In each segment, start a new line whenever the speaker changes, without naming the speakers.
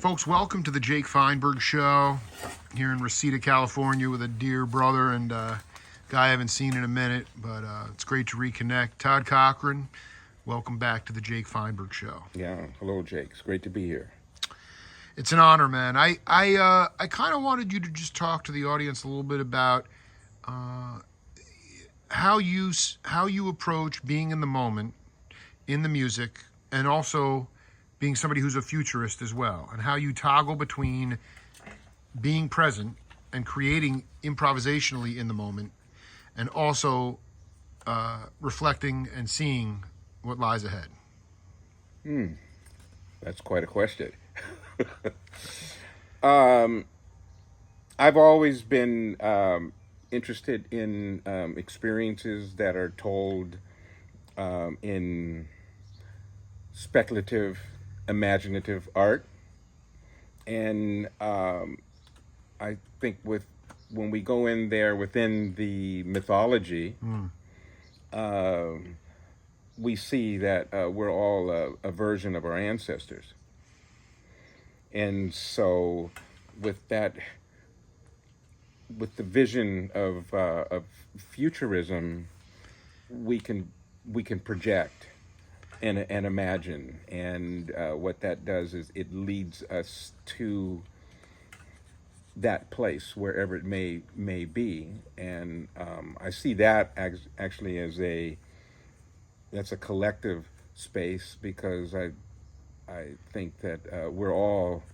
Folks, welcome to the Jake Feinberg Show here in Reseda, California with a dear brother and guy I haven't seen in a minute, but it's great to reconnect. Todd Cochran, welcome back to the Jake Feinberg Show.
Yeah, hello, Jake. It's great to be here.
It's an honor, man. I kind of wanted you to just talk to the audience a little bit about how you approach being in the moment in the music, and also being somebody who's a futurist as well, and how you toggle between being present and creating improvisationally in the moment, and also reflecting and seeing what lies ahead.
That's quite a question. I've always been interested in experiences that are told in speculative, imaginative art, and I think when we go in there within the mythology, we see that we're all a version of our ancestors, and so with that, with the vision of futurism, we can project and imagine, and what that does is it leads us to that place wherever it may be, and I see that actually as that's a collective space, because I think that we're all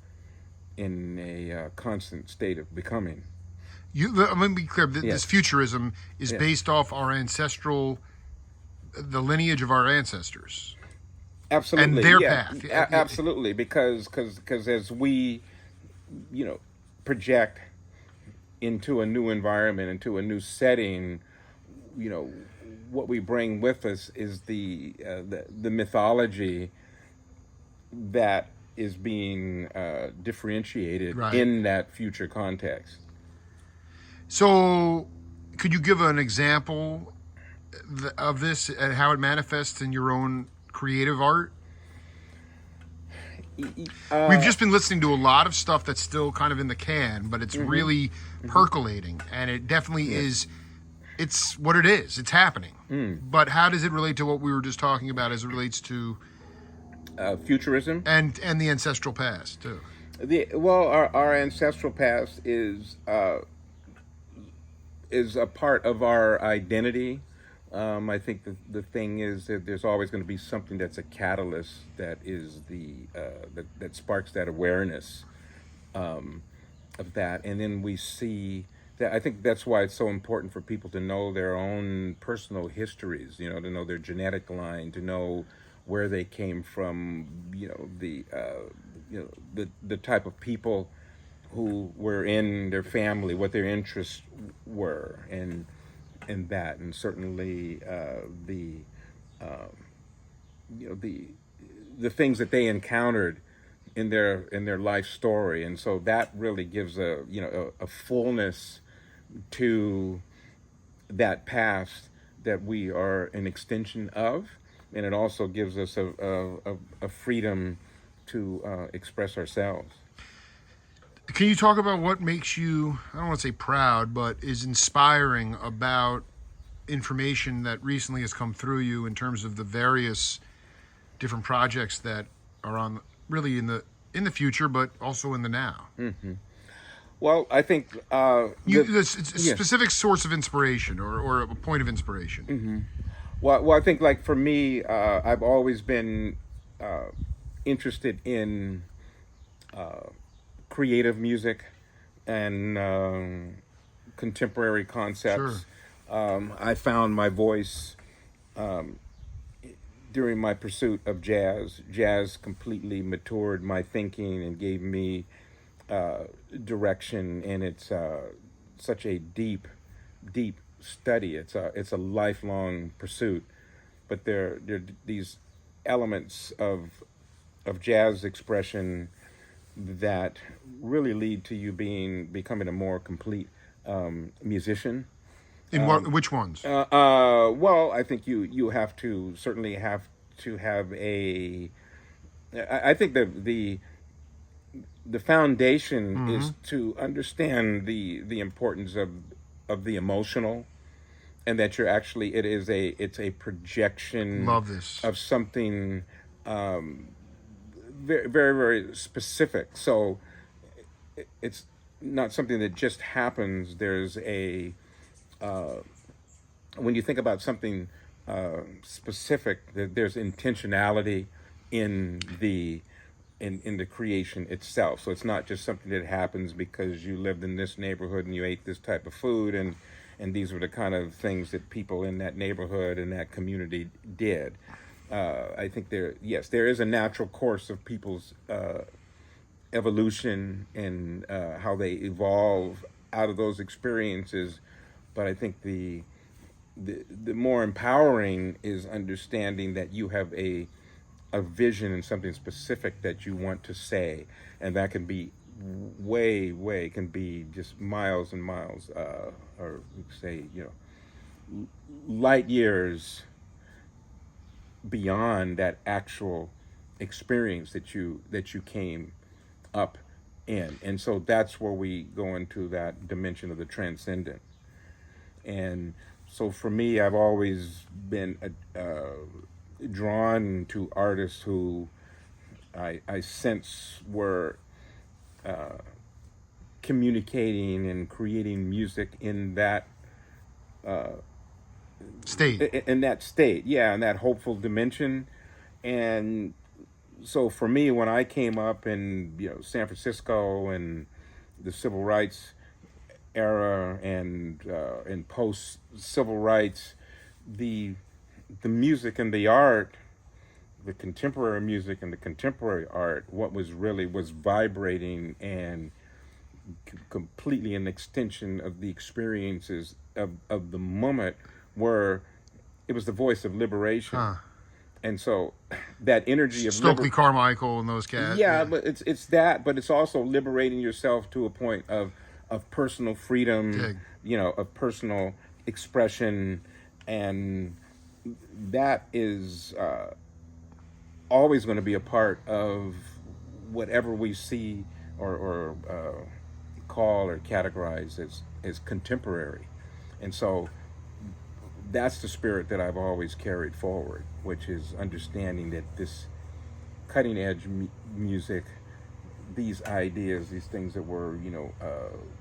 in a constant state of becoming.
Let me be clear. This
Yes.
futurism is
Yes.
based off the lineage of our ancestors.
Absolutely,
And their
yeah,
path.
absolutely, because as we, project into a new environment, into a new setting, what we bring with us is the mythology that is being differentiated
Right.
in that future context.
So, could you give an example of this and how it manifests in your own creative art? We've just been listening to a lot of stuff that's still kind of in the can, but it's really percolating, and it definitely is. It's what it is. It's happening. But how does it relate to what we were just talking about as it relates to
Futurism?
and the ancestral past too?
Our ancestral past is a part of our identity. I think the thing is that there's always going to be something that's a catalyst, that is that sparks that awareness of that, and then we see that. I think that's why it's so important for people to know their own personal histories. To know their genetic line, to know where they came from. The type of people who were in their family, what their interests were, and that, and certainly the things that they encountered in their life story, and so that really gives a fullness to that past that we are an extension of, and it also gives us a freedom to express ourselves.
Can you talk about what makes you, I don't want to say proud, but is inspiring about information that recently has come through you in terms of the various different projects that are on really in the future, but also in the now?
Well, I think
specific source of inspiration or a point of inspiration.
Well, I think, like, for me, I've always been interested in creative music and contemporary concepts.
Sure.
I found my voice during my pursuit of jazz. Jazz completely matured my thinking and gave me direction, and it's such a deep study. It's a lifelong pursuit, but there are these elements of jazz expression that really lead to you becoming a more complete musician.
Which ones?
Well, I think you have to certainly have to have a. I think the the foundation is to understand the importance of the emotional, and that you're actually it's a projection
Love this.
of something very very very specific. So it's not something that just happens. There's a when you think about something specific, there's intentionality in the creation itself. So it's not just something that happens because you lived in this neighborhood and you ate this type of food, and these were the kind of things that people in that neighborhood and that community did. I think there is a natural course of people's evolution and how they evolve out of those experiences. But I think the more empowering is understanding that you have a vision and something specific that you want to say, and that can be way can be just miles and miles, or we could say, light years beyond that actual experience that you came up in. And so that's where we go into that dimension of the transcendent. And so for me, I've always been drawn to artists who I sense were communicating and creating music in that
State.
in that state, in that hopeful dimension. And so for me, when I came up in San Francisco and the civil rights era and post civil rights, the music and the art, the contemporary music and the contemporary art, what was vibrating and completely an extension of the experiences of the moment, where it was the voice of liberation. And so that energy of
Stokely Carmichael and those cats.
Yeah, but it's that, but it's also liberating yourself to a point of personal freedom, of personal expression, and that is always going to be a part of whatever we see or call or categorize as contemporary. And so that's the spirit that I've always carried forward, which is understanding that this cutting edge music, these ideas, these things that were,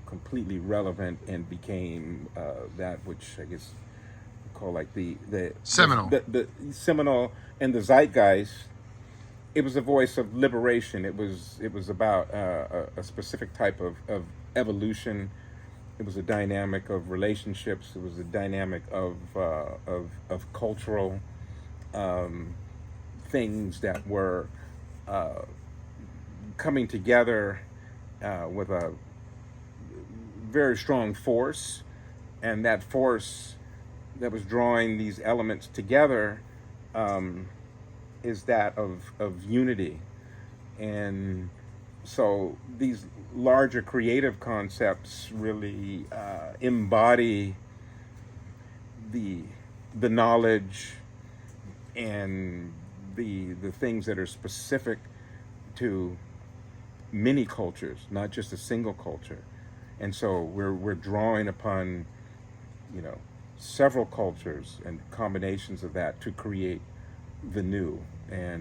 completely relevant and became that which I guess we call like the
seminal,
the seminal and the zeitgeist. It was a voice of liberation. It was about a specific type of evolution. It was a dynamic of relationships. It was a dynamic of cultural things that were coming together with a very strong force, and that force that was drawing these elements together is that of unity. And so these larger creative concepts really embody the knowledge and the things that are specific to many cultures, not just a single culture. And so we're drawing upon several cultures and combinations of that to create the new. And